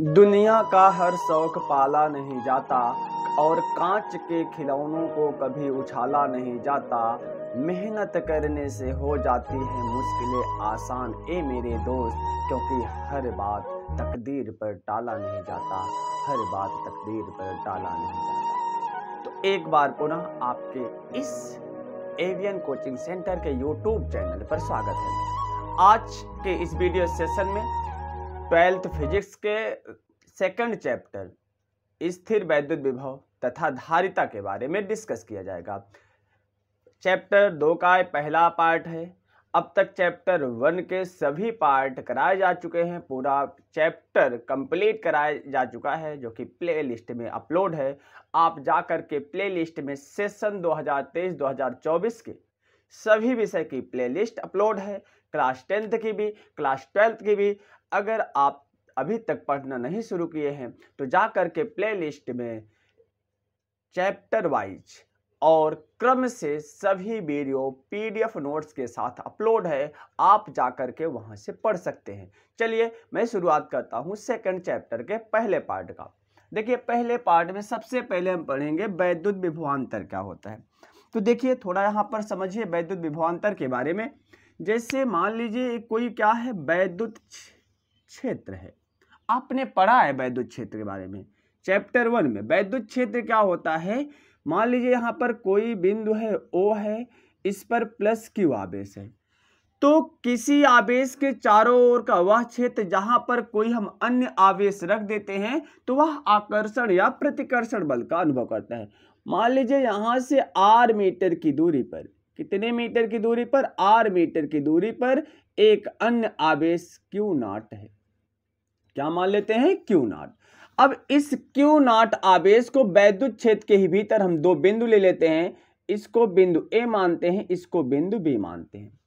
दुनिया का हर शौक पाला नहीं जाता और कांच के खिलौनों को कभी उछाला नहीं जाता। मेहनत करने से हो जाती है मुश्किलें आसान ए मेरे दोस्त, क्योंकि हर बात तकदीर पर टाला नहीं जाता, हर बात तकदीर पर टाला नहीं जाता। तो एक बार पुनः आपके इस एवियन कोचिंग सेंटर के यूट्यूब चैनल पर स्वागत है। आज के इस वीडियो सेशन में 12th फिजिक्स के सेकंड चैप्टर स्थिर वैद्युत विभव तथा धारिता के बारे में डिस्कस किया जाएगा। चैप्टर 2 का पहला पार्ट है। अब तक चैप्टर 1 के सभी पार्ट कराए जा चुके हैं, पूरा चैप्टर कंप्लीट कराया जा चुका है, जो कि प्ले लिस्ट में अपलोड है। आप जाकर के प्ले लिस्ट में सेशन 2023-2024 के सभी विषय की प्ले लिस्ट अपलोड है, क्लास 10th की भी, क्लास 12th की भी। अगर आप अभी तक पढ़ना नहीं शुरू किए हैं तो जाकर के प्ले लिस्ट में चैप्टर वाइज और क्रम से सभी वीडियो पीडीएफ नोट्स के साथ अपलोड है, आप जाकर के वहां से पढ़ सकते हैं। चलिए मैं शुरुआत करता हूं सेकंड चैप्टर के पहले पार्ट का। देखिए, पहले पार्ट में सबसे पहले हम पढ़ेंगे वैद्युत विभवांतर क्या होता है। तो देखिए, थोड़ा यहाँ पर समझिए वैद्युत विभवांतर के बारे में। जैसे मान लीजिए कोई क्या है, वैद्युत क्षेत्र है। आपने पढ़ा है वैद्युत क्षेत्र के बारे में चैप्टर 1 में। वैद्युत क्षेत्र क्या होता है, मान लीजिए यहाँ पर कोई बिंदु है O है, इस पर +Q आवेश है। तो किसी आवेश के चारों ओर का वह क्षेत्र जहां पर कोई हम अन्य आवेश रख देते हैं तो वह आकर्षण या प्रतिकर्षण बल का अनुभव करता है। मान लीजिए यहां से r मीटर की दूरी पर, कितने मीटर की दूरी पर, r मीटर की दूरी पर एक अन्य आवेश Q0 है। क्या मान लेते हैं, Q0। अब इस Q0 आवेश को वैद्युत क्षेत्र के ही भीतर हम दो बिंदु ले लेते हैं, इसको बिंदु A मानते हैं, इसको बिंदु B मानते हैं।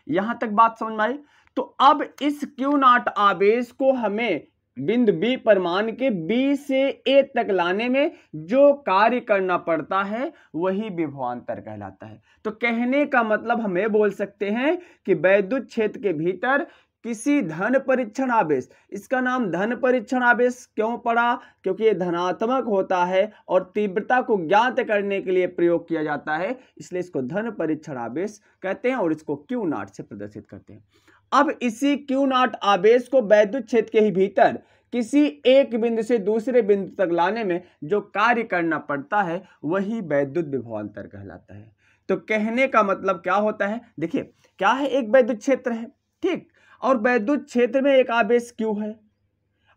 यहां तक बात समझ में आई। तो अब इस Q0 आवेश को हमें बिंदु B पर मान के B से A तक लाने में जो कार्य करना पड़ता है वही विभवांतर कहलाता है। तो कहने का मतलब हम ये बोल सकते हैं कि वैद्युत क्षेत्र के भीतर किसी धन परीक्षण आवेश, इसका नाम धन परीक्षण आवेश क्यों पड़ा, क्योंकि ये धनात्मक होता है और तीव्रता को ज्ञात करने के लिए प्रयोग किया जाता है, इसलिए इसको धन परीक्षण आवेश कहते हैं और इसको Q0 से प्रदर्शित करते हैं। अब इसी Q0 आवेश को वैद्युत क्षेत्र के ही भीतर किसी एक बिंदु से दूसरे बिंदु तक लाने में जो कार्य करना पड़ता है वही वैद्युत विभवांतर कहलाता है। तो कहने का मतलब क्या होता है, देखिए क्या है, एक वैद्युत क्षेत्र है, ठीक, और वैद्युत क्षेत्र में एक आवेश Q है।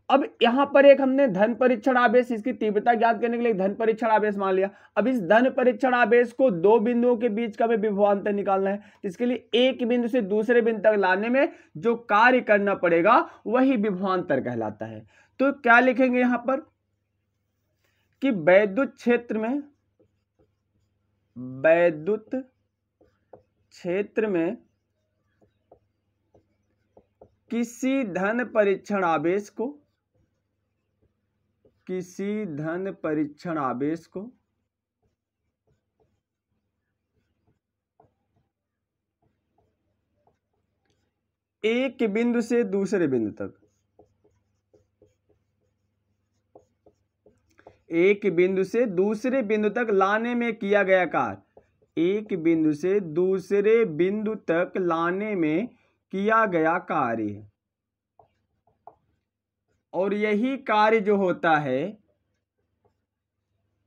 अब यहां पर एक हमने धन परीक्षण आवेश, इसकी तीव्रता ज्ञात करने के लिए धन परीक्षण आवेश मान लिया। अब इस धन परीक्षण आवेश को दो बिंदुओं के बीच का विभवांतर निकालना है, इसके लिए एक बिंदु से दूसरे बिंदु तक लाने में जो कार्य करना पड़ेगा वही विभवांतर कहलाता है। तो क्या लिखेंगे यहां पर कि वैद्युत क्षेत्र में किसी धन परीक्षण आवेश को एक बिंदु से दूसरे बिंदु तक, एक बिंदु से दूसरे बिंदु तक लाने में किया गया कार्य, एक बिंदु से दूसरे बिंदु तक लाने में किया गया कार्य, और यही कार्य जो होता है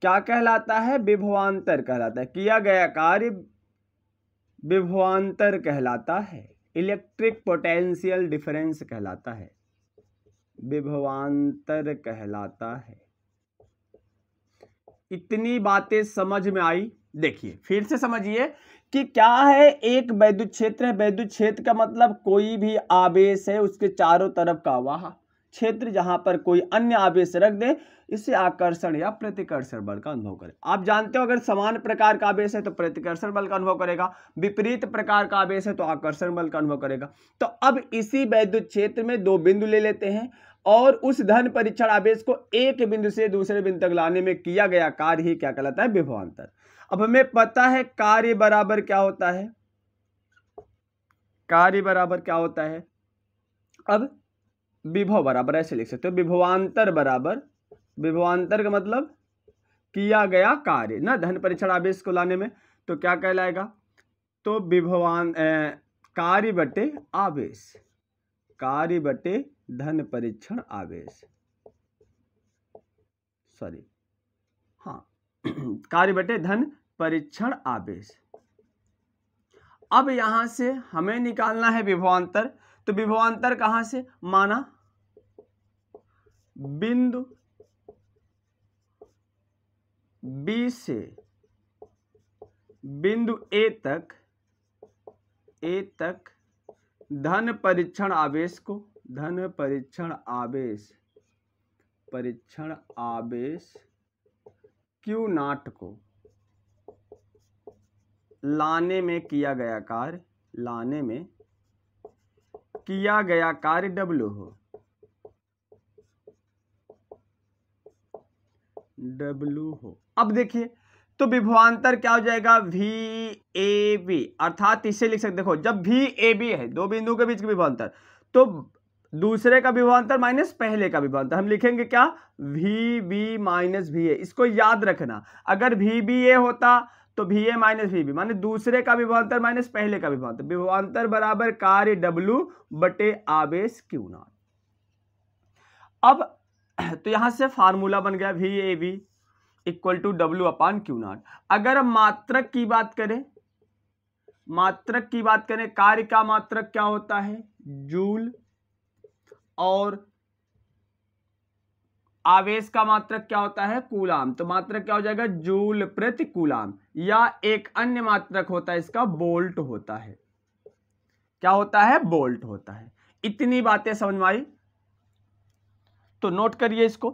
क्या कहलाता है, विभवांतर कहलाता है। किया गया कार्य विभवांतर कहलाता है, इलेक्ट्रिक पोटेंशियल डिफरेंस कहलाता है, विभवांतर कहलाता है। इतनी बातें समझ में आई। देखिए फिर से समझिए कि क्या है, एक वैद्युत क्षेत्र है। वैद्युत क्षेत्र का मतलब कोई भी आवेश है उसके चारों तरफ का वह क्षेत्र जहां पर कोई अन्य आवेश रख दे, इसे आकर्षण या प्रतिकर्षण बल का अनुभव करे। आप जानते हो अगर समान प्रकार का आवेश है तो प्रतिकर्षण बल का अनुभव करेगा, विपरीत प्रकार का आवेश है तो आकर्षण बल का अनुभव करेगा। तो अब इसी वैद्युत क्षेत्र में दो बिंदु ले लेते हैं और उस धन परीक्षण आवेश को एक बिंदु से दूसरे बिंदु तक लाने में किया गया कार्य ही क्या कहलाता है, विभवांतर। अब हमें पता है कार्य बराबर क्या होता है, कार्य बराबर क्या होता है। अब विभव बराबर ऐसे लिख सकते हो, विभवांतर बराबर, विभवांतर का मतलब किया गया कार्य ना धन परीक्षण आवेश को लाने में, तो क्या कहलाएगा, तो कार्य बटे आवेश, कार्य बटे धन परीक्षण आवेश, सॉरी हाँ कार्य बटे धन परीक्षण आवेश। अब यहां से हमें निकालना है विभवांतर, तो विभवांतर कहां से, माना बिंदु बी से बिंदु ए तक धन परीक्षण आवेश को, धन परीक्षण आवेश क्यू नॉट को लाने में किया गया कार्य, लाने में किया गया कार्य W हो, W हो। अब देखिए तो विभवांतर क्या हो जाएगा, VAB, अर्थात इसे लिख सकते, देखो जब VAB है दो बिंदु के बीच का विभवांतर, तो दूसरे का विभवांतर माइनस पहले का विभवांतर, हम लिखेंगे क्या, VB माइनस VA। इसको याद रखना, अगर VBA होता तो VA माइनस VB, माने दूसरे का विभवांतर माइनस पहले का विभवांतर, विभवांतर बराबर कार्य W बटे आवेश Q नॉट। अब तो यहां से फार्मूला बन गया VAB equal to W upon Q naught. अगर मात्रक की बात करें, मात्रक की बात करें, कार्य का मात्रक क्या होता है, जूल, और आवेश का मात्रक क्या होता है, कूलाम, तो मात्रक क्या हो जाएगा, जूल प्रति कूलाम, या एक अन्य मात्रक होता है इसका वोल्ट होता है, क्या होता है, वोल्ट होता है। इतनी बातें समझ में आई, तो नोट करिए इसको।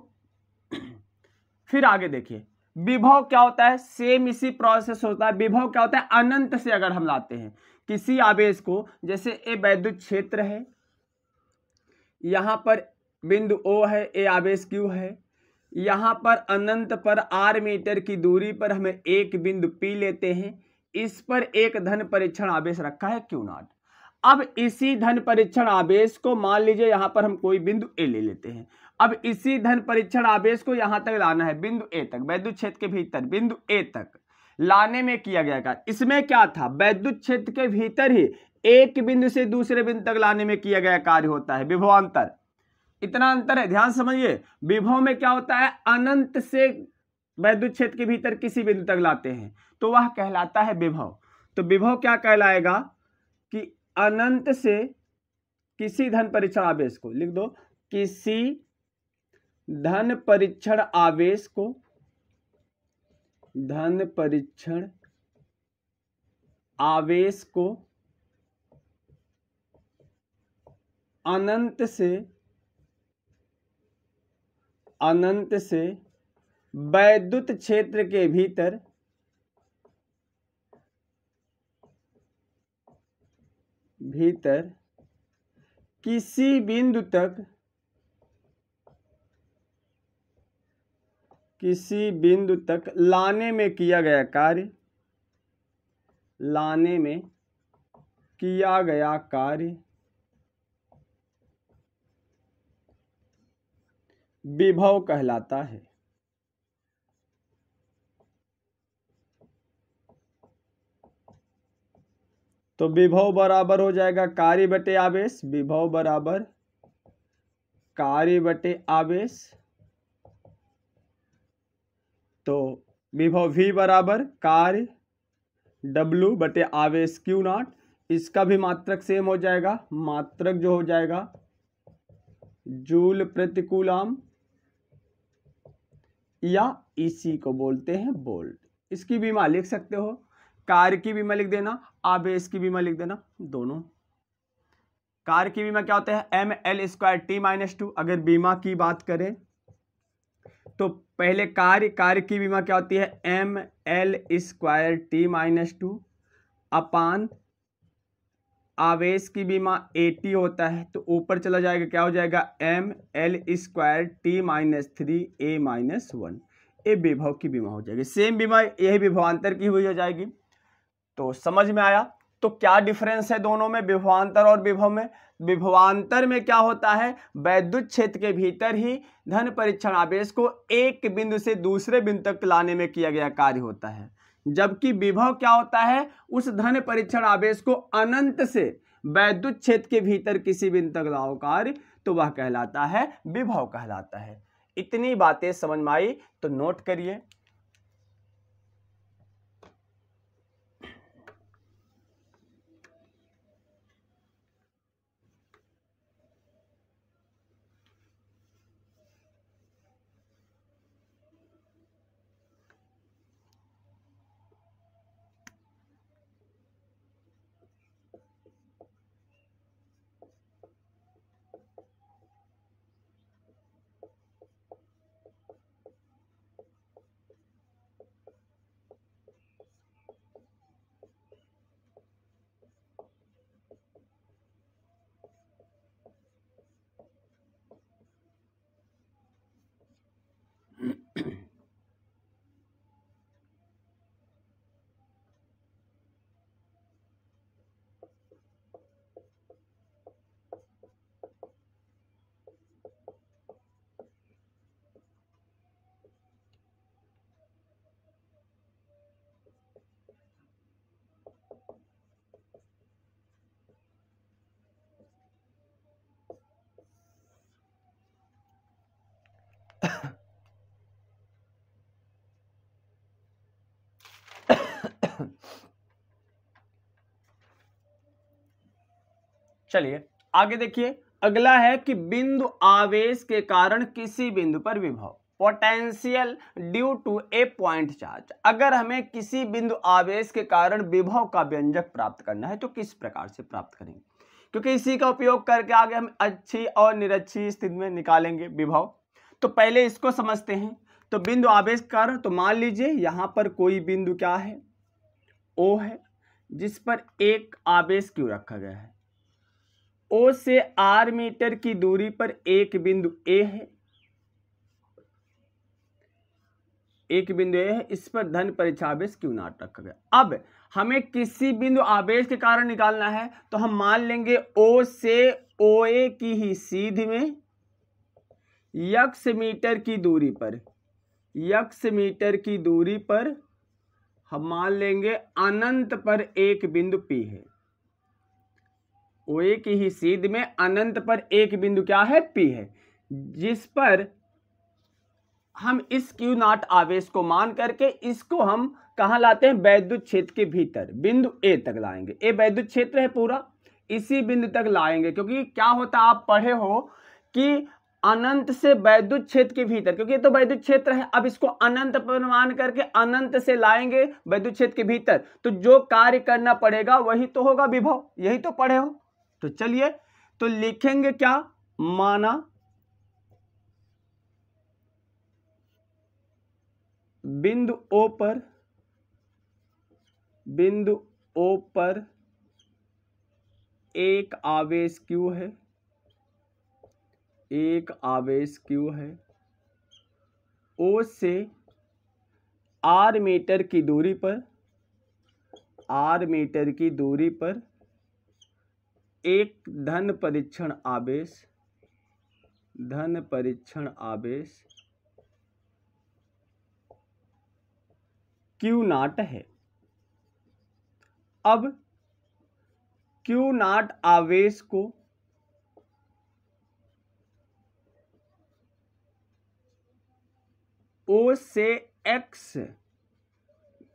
फिर आगे देखिए, विभव क्या होता है, सेम इसी प्रोसेस होता है। विभव क्या होता है, अनंत से अगर हम लाते हैं किसी आवेश को, जैसे ए वैद्युत क्षेत्र है, यहां पर बिंदु O है, ए आवेश Q है, यहां पर अनंत पर R मीटर की दूरी पर हमें एक बिंदु P लेते हैं, इस पर एक धन परीक्षण आवेश रखा है Q नॉट। अब इसी धन परीक्षण आवेश को मान लीजिए यहां पर हम कोई बिंदु A ले लेते हैं, अब इसी धन परीक्षण आवेश को यहां तक लाना है, बिंदु A तक, वैद्युत क्षेत्र के भीतर बिंदु A तक लाने में किया गया कार्य। इसमें क्या था, वैद्युत क्षेत्र के भीतर ही एक बिंदु से दूसरे बिंदु तक लाने में किया गया कार्य होता है विभवांतर। इतना अंतर है, ध्यान समझिए। विभव में क्या होता है, अनंत से वैद्युत क्षेत्र के भीतर किसी बिंदु तक लाते हैं, तो वह कहलाता है विभव। तो विभव क्या कहलाएगा कि अनंत से किसी धन परीक्षण आवेश को, लिख दो, किसी धन परीक्षण आवेश को, धन परीक्षण आवेश को अनंत से वैद्युत क्षेत्र के भीतर किसी बिंदु तक लाने में किया गया कार्य, लाने में किया गया कार्य विभव कहलाता है। तो विभव बराबर हो जाएगा कार्य बटे आवेश, विभव बराबर कार्य बटे आवेश, तो विभव V बराबर कार्य W बटे आवेश Q नॉट। इसका भी मात्रक सेम हो जाएगा, मात्रक जो हो जाएगा जूल प्रति कूलाम, या इसी को बोलते हैं वोल्ट। इसकी बीमा लिख सकते हो, कार्य की बीमा लिख देना, आवेश की बीमा लिख देना, दोनों। कार्य की बीमा क्या होता है, mL²T-2। अगर बीमा की बात करें तो पहले कार्य की बीमा क्या होती है, mL² अपान आवेश की बीमा AT होता है, तो ऊपर चला जाएगा, क्या हो जाएगा, mL²T-3A-1। ये विभव की बीमा हो जाएगी। सेम बीमा यही विभवांतर की हुई हो जाएगी। तो समझ में आया। तो क्या डिफरेंस है दोनों में, विभवांतर और विभव में? विभवांतर में क्या होता है, वैद्युत क्षेत्र के भीतर ही धन परीक्षण आवेश को एक बिंदु से दूसरे बिंदु तक लाने में किया गया कार्य होता है, जबकि विभव क्या होता है, उस धन परीक्षण आवेश को अनंत से वैद्युत क्षेत्र के भीतर किसी बिंदु तक लाओ कार्य, तो वह कहलाता है विभव कहलाता है। इतनी बातें समझ में आई तो नोट करिए। चलिए आगे देखिए, अगला है कि बिंदु आवेश के कारण किसी बिंदु पर विभव, potential due to a point charge. अगर हमें किसी बिंदु आवेश के कारण विभव का व्यंजक प्राप्त करना है तो किस प्रकार से प्राप्त करेंगे, क्योंकि इसी का उपयोग करके आगे हम अच्छी और निरक्षी स्थिति में निकालेंगे विभव। तो पहले इसको समझते हैं। तो बिंदु आवेश के कारण, तो मान लीजिए यहां पर कोई बिंदु क्या है, O है, जिस पर एक आवेश Q रखा गया है। O से R मीटर की दूरी पर एक बिंदु A है, एक बिंदु A है, इस पर धन परीक्षण आवेश Q नॉट रखा गया। अब हमें किसी बिंदु आवेश के कारण निकालना है, तो हम मान लेंगे O से OA की ही सीध में x मीटर की दूरी पर, x मीटर की दूरी पर हम मान लेंगे अनंत पर एक बिंदु P है। OA की ही सीध में अनंत पर एक बिंदु क्या है, P है, जिस पर हम इस Q नॉट आवेश को मान करके इसको हम कहां लाते हैं, वैद्युत क्षेत्र के भीतर बिंदु A तक लाएंगे। A वैद्युत क्षेत्र है पूरा, इसी बिंदु तक लाएंगे, क्योंकि क्या होता है, आप पढ़े हो कि अनंत से वैद्युत क्षेत्र के भीतर, क्योंकि ये तो वैद्युत क्षेत्र है, अब इसको अनंत पर मान करके अनंत से लाएंगे वैद्युत क्षेत्र के भीतर, तो जो कार्य करना पड़ेगा वही तो होगा विभव, यही तो पढ़े हो। तो चलिए तो लिखेंगे क्या, माना बिंदु O पर एक आवेश Q है, एक आवेश Q है, O से R मीटर की दूरी पर, R मीटर की दूरी पर एक धन परीक्षण आवेश Q नॉट है। अब Q नॉट आवेश को O से x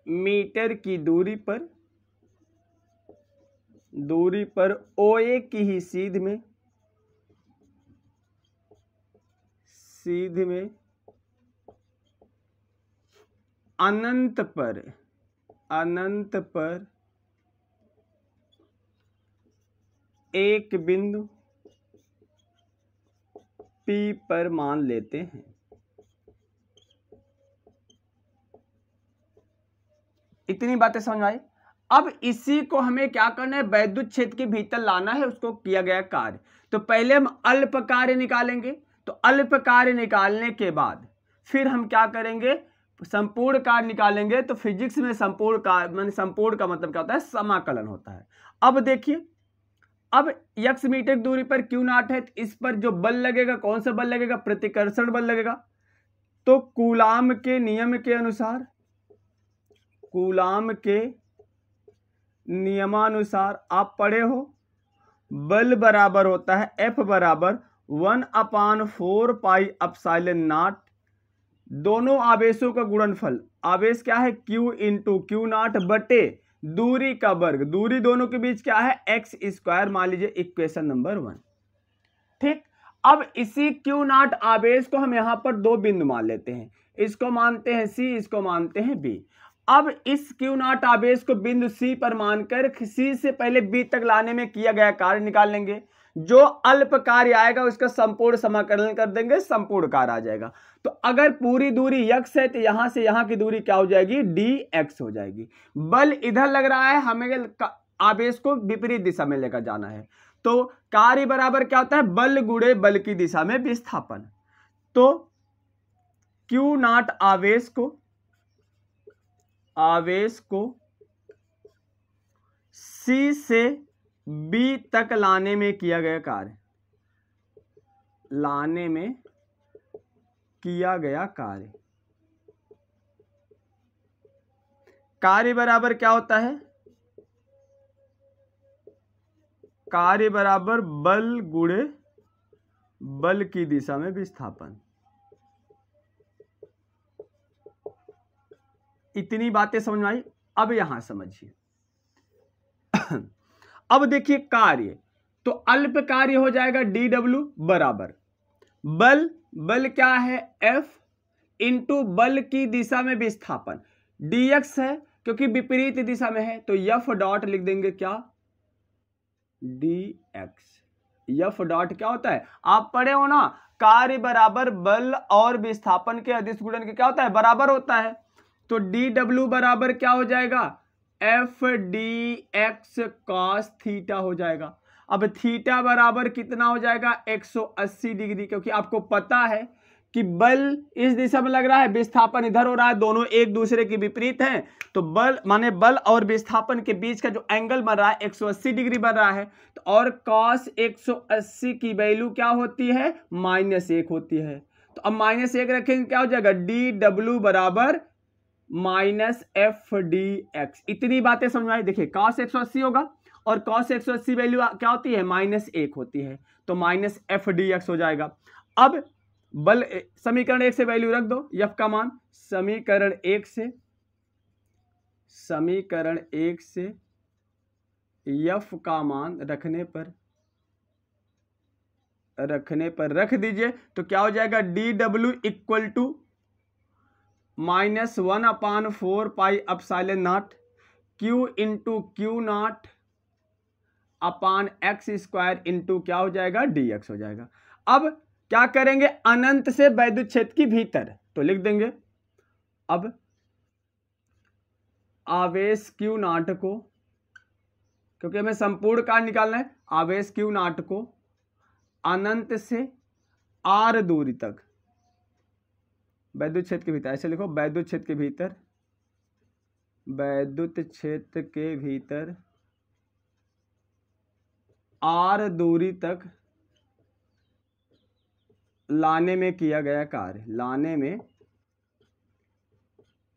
मीटर की दूरी पर OA की ही सीध में अनंत पर एक बिंदु P पर मान लेते हैं। इतनी बातें समझ आई। अब इसी को हमें क्या करना है, वैद्युत क्षेत्र के भीतर लाना है, उसको किया गया कार्य। तो पहले हम अल्प कार्य निकालेंगे, तो अल्प कार्य निकालने के बाद फिर हम क्या करेंगे, संपूर्ण कार्य निकालेंगे तो फिजिक्स में संपूर्ण कार्य माने संपूर्ण का मतलब क्या होता है, समाकलन होता है। अब देखिए, अब x मीटर की दूरी पर q नॉट है, तो इस पर जो बल लगेगा, कौन सा बल लगेगा, प्रतिकर्षण बल लगेगा। तो कूलाम के नियम के अनुसार, कूलाम के नियमानुसार आप पढ़े हो, बल बराबर होता है F बराबर 1/4 पाई एप्सिलॉन नॉट, दोनों आवेशों का गुणनफल, आवेश क्या है Q इंटू क्यू नॉट बटे दूरी का वर्ग, दूरी दोनों के बीच क्या है x स्क्वायर, मान लीजिए इक्वेशन नंबर 1। ठीक, अब इसी Q नॉट आवेश को हम यहां पर दो बिंदु मान लेते हैं, इसको मानते हैं C, इसको मानते हैं B। अब इस Q नॉट आवेश को बिंदु C पर मानकर C से पहले B तक लाने में किया गया कार्य निकाल लेंगे, जो अल्प कार्य आएगा उसका संपूर्ण समाकलन कर देंगे, संपूर्ण कार्य आ जाएगा। तो अगर पूरी दूरी x है तो यहां से यहां की दूरी क्या हो जाएगी, dx हो जाएगी। बल इधर लग रहा है, हमें आवेश को विपरीत दिशा में लेकर जाना है, तो कार्य बराबर क्या होता है, बल गुणे बल की दिशा में विस्थापन। तो Q नॉट आवेश को C से B तक लाने में किया गया कार्य, लाने में किया गया कार्य, कार्य बराबर क्या होता है, कार्य बराबर बल गुणे बल की दिशा में विस्थापन। इतनी बातें समझ में आई। अब यहां समझिए अब देखिए कार्य, तो अल्प कार्य हो जाएगा dw बराबर बल, बल क्या है F इंटू बल की दिशा में विस्थापन, dx है क्योंकि विपरीत दिशा में है, तो F डॉट लिख देंगे क्या, dx। F डॉट क्या होता है, आप पढ़े हो ना, कार्य बराबर बल और विस्थापन के अदिश गुणन के क्या होता है, बराबर होता है। तो dw बराबर क्या हो जाएगा, F dx cos थीटा हो जाएगा। अब थीटा बराबर कितना हो जाएगा, 180 डिग्री, क्योंकि आपको पता है कि बल इस दिशा में लग रहा है, विस्थापन इधर हो रहा है, दोनों एक दूसरे के विपरीत हैं, तो बल माने बल और विस्थापन के बीच का जो एंगल बन रहा है 180 डिग्री बन रहा है। तो और cos 180 की वैल्यू क्या होती है, -1 होती है। तो अब -1 रखेंगे क्या हो जाएगा, dw बराबर -f dx। इतनी बातें समझ में आई। देखिए cos 180 होगा और cos 180 वैल्यू क्या होती है, -1 होती है, तो -f dx हो जाएगा। अब बल समीकरण 1 से वैल्यू रख दो, f का मान समीकरण 1 से f का मान रखने पर रख दीजिए, तो क्या हो जाएगा, dw equal to -1/4 pi epsilon naught q into Q naught upon x square into क्या हो जाएगा, dx हो जाएगा। अब क्या करेंगे, अनंत से वैद्युत क्षेत्र की भीतर, तो लिख देंगे अब आवेश q नॉट को, क्योंकि हमें संपूर्ण कार्य निकालना है, आवेश q नॉट को अनंत से r दूरी तक वैद्युत क्षेत्र के भीतर, ऐसे लिखो, वैद्युत क्षेत्र के भीतर, वैद्युत क्षेत्र के भीतर r दूरी तक लाने में किया गया कार्य, लाने में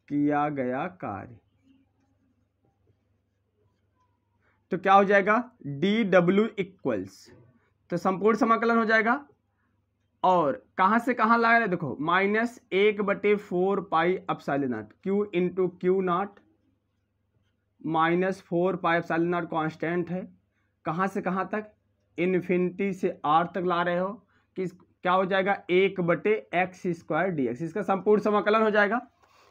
किया गया कार्य, तो क्या हो जाएगा, dw इक्वल्स, तो संपूर्ण समाकलन हो जाएगा। और कहां से कहां ला रहे, देखो -1/4 pi epsilon naught q into Q not, -4 pi epsilon not constant है, कहां से कहां तक, इन्फिनिटी से r तक ला रहे हो, कि क्या हो जाएगा, 1/x स्क्वायर dx, इसका संपूर्ण समाकलन हो जाएगा।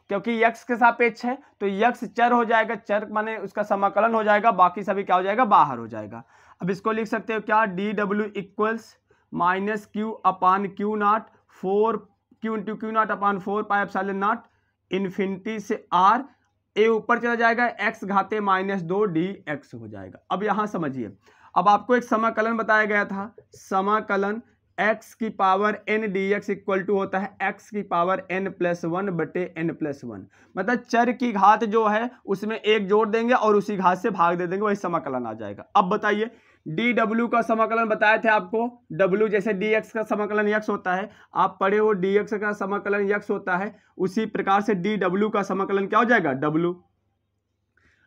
क्योंकि x के सापेक्ष है तो x चर हो जाएगा, चर माने उसका समाकलन हो जाएगा, बाकी सभी क्या हो जाएगा, बाहर हो जाएगा। अब इसको लिख सकते हो क्या, dw equals -q upon Q not 4 q into Q naught upon 4 pi epsilon not infinity से r, ए ऊपर चला जाएगा, x घाते -2 dx हो जाएगा। अब यहां समझिए, अब आपको एक समाकलन बताया गया था, समाकलन एक्स की power n dx equal to होता है एक्स की पावर n+1 बटे n+1। मतलब चर की घात जो है उसमें एक जोड़ देंगे और उसी घात से भाग दे देंगे, वही समाकलन आ जाएगा। अब बताइए dw का समाकलन बताए थे आपको, w जैसे dx का समाकलन x होता है, आप पढ़े हो dx का समाकलन x होता है, उसी प्रकार से dw का समाकलन क्या हो जाएगा, w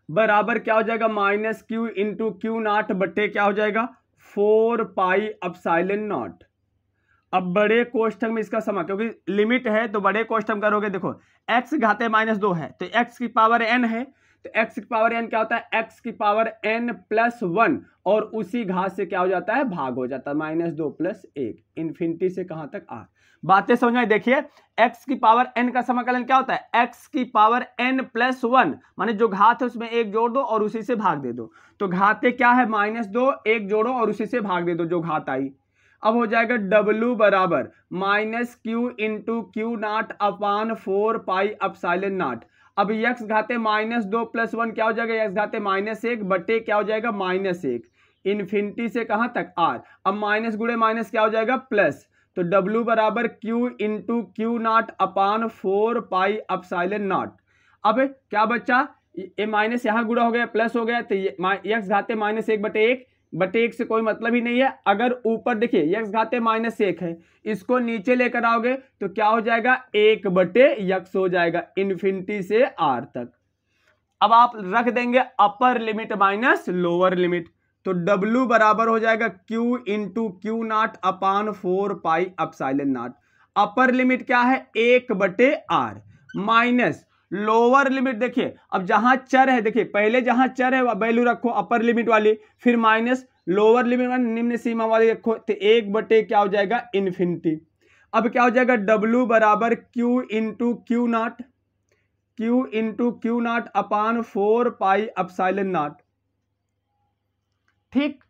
बराबर क्या हो जाएगा, -q इंटू क्यू नॉट बटे क्या हो जाएगा 4 पाई एप्सिलॉन नॉट। अब बड़े कोष्ठक में इसका समा, क्योंकि लिमिट है तो बड़े कोष्ठक करोगे, देखो x घाते -2 है तो x की पावर n है, तो x की पावर n क्या होता है, x की पावर n+1 और उसी घात से क्या हो जाता है, भाग हो जाता है, -2 + 1 इन्फिनिटी से कहां तक r। बातें समझ में, देखिए x की पावर n का समाकलन क्या होता है, x की पावर n+1 माने जो घात है उसमें एक जोड़ दो और उसी से भाग दे दो, तो घाते क्या है -2, एक जोड़ो और उसी से भाग दे दो जो घात आई। अब हो जाएगा w बराबर -q into Q naught upon 4 pi epsilon not. अब x घाते -2 + 1 क्या हो जाएगा, x घाते -1 बटे क्या हो जाएगा -1 इन्फिनिटी से कहां तक r। अब माइनस गुणे माइनस क्या हो जाएगा प्लस, तो w बराबर q into Q naught upon 4 pi epsilon not. अब क्या बचा, ये माइनस यहां गुणा हो गया प्लस हो गया, तो ये x घाते -1 बटे 1 से कोई मतलब ही नहीं है। अगर ऊपर देखिए x घाते -1 है, इसको नीचे लेकर आओगे तो क्या हो जाएगा 1/x हो जाएगा इन्फिनिटी से r तक। अब आप रख देंगे upper limit minus lower limit, तो w बराबर हो जाएगा q into Q naught upon 4 pi epsilon not. Upper limit क्या है 1/r माइनस लोअर लिमिट, देखिए अब जहां चर है, देखिए पहले जहां चर है वैल्यू रखो अपर लिमिट वाली, फिर माइनस लोअर लिमिट वाली निम्न सीमा वाली रखो, तो 1/ क्या हो जाएगा इन्फिनिटी। अब क्या हो जाएगा w बराबर q into Q naught upon 4 pi epsilon not, ठीक,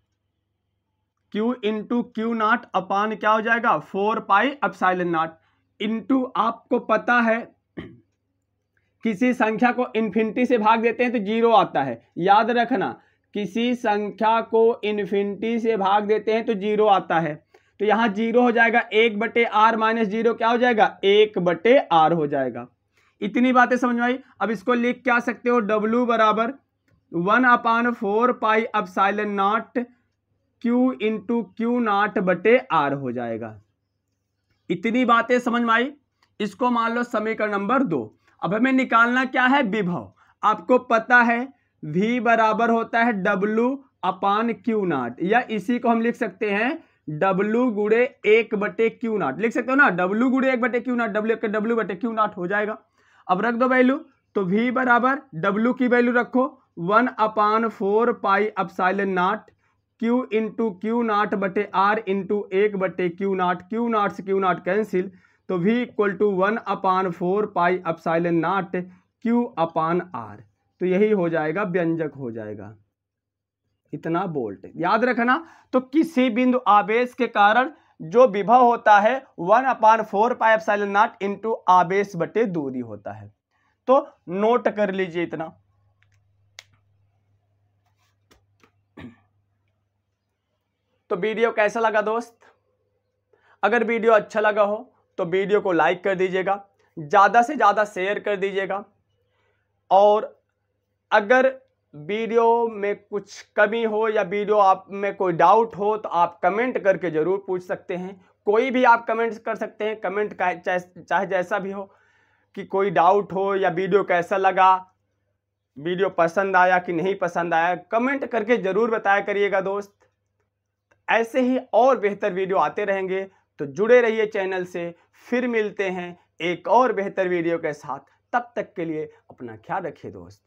q इंटू क्यू नॉट अपान क्या हो जाएगा 4 पाई एप्सिलॉन नॉट इंटू, आपको पता है किसी संख्या को इन्फिनिटी से भाग देते हैं तो 0 आता है, याद रखना किसी संख्या को इन्फिनिटी से भाग देते हैं तो 0 आता है, तो यहां 0 हो जाएगा 1/r माइनस 0 क्या हो जाएगा 1/r हो जाएगा। इतनी बातें समझ में आई। अब इसको लिख क्या सकते हो, w बराबर 1/4 pi epsilon naught q into Q naught बटे r हो जाएगा। इतनी बातें समझ में आई। इसको मान लो समीकरण नंबर 2। अब हमें निकालना क्या है, विभव। आपको पता है v बराबर होता है w/q0, या इसी को हम लिख सकते हैं w गुणे 1/q0, लिख सकते हो ना, w गुणे 1/q0, w/q0 हो जाएगा। अब रख दो वैल्यू, तो v बराबर w की वैल्यू रखो 1/4 pi epsilon naught q into Q naught बटे r इंटू 1/q0, क्यू नॉट से क्यू नॉट कैंसिल, तो v equal to 1/4 pi epsilon naught q/r, तो यही हो जाएगा, व्यंजक हो जाएगा। इतना बोल्ट याद रखना। तो किसी बिंदु आवेश के कारण जो विभव होता है 1/4 पाई एप्सिलॉन नॉट इंटू आवेश बटे दूरी होता है। तो नोट कर लीजिए इतना। तो वीडियो कैसा लगा दोस्त? अगर वीडियो अच्छा लगा हो तो वीडियो को लाइक कर दीजिएगा, ज़्यादा से ज़्यादा शेयर कर दीजिएगा, और अगर वीडियो में कुछ कमी हो या वीडियो आप में कोई डाउट हो तो आप कमेंट करके ज़रूर पूछ सकते हैं। कोई भी आप कमेंट कर सकते हैं, कमेंट का चाहे जैसा भी हो, कि कोई डाउट हो या वीडियो कैसा लगा, वीडियो पसंद आया कि नहीं पसंद आया, कमेंट करके ज़रूर बताया करिएगा दोस्त। ऐसे ही और बेहतर वीडियो आते रहेंगे, तो जुड़े रहिए चैनल से। फिर मिलते हैं एक और बेहतर वीडियो के साथ, तब तक के लिए अपना ख्याल रखिए दोस्त।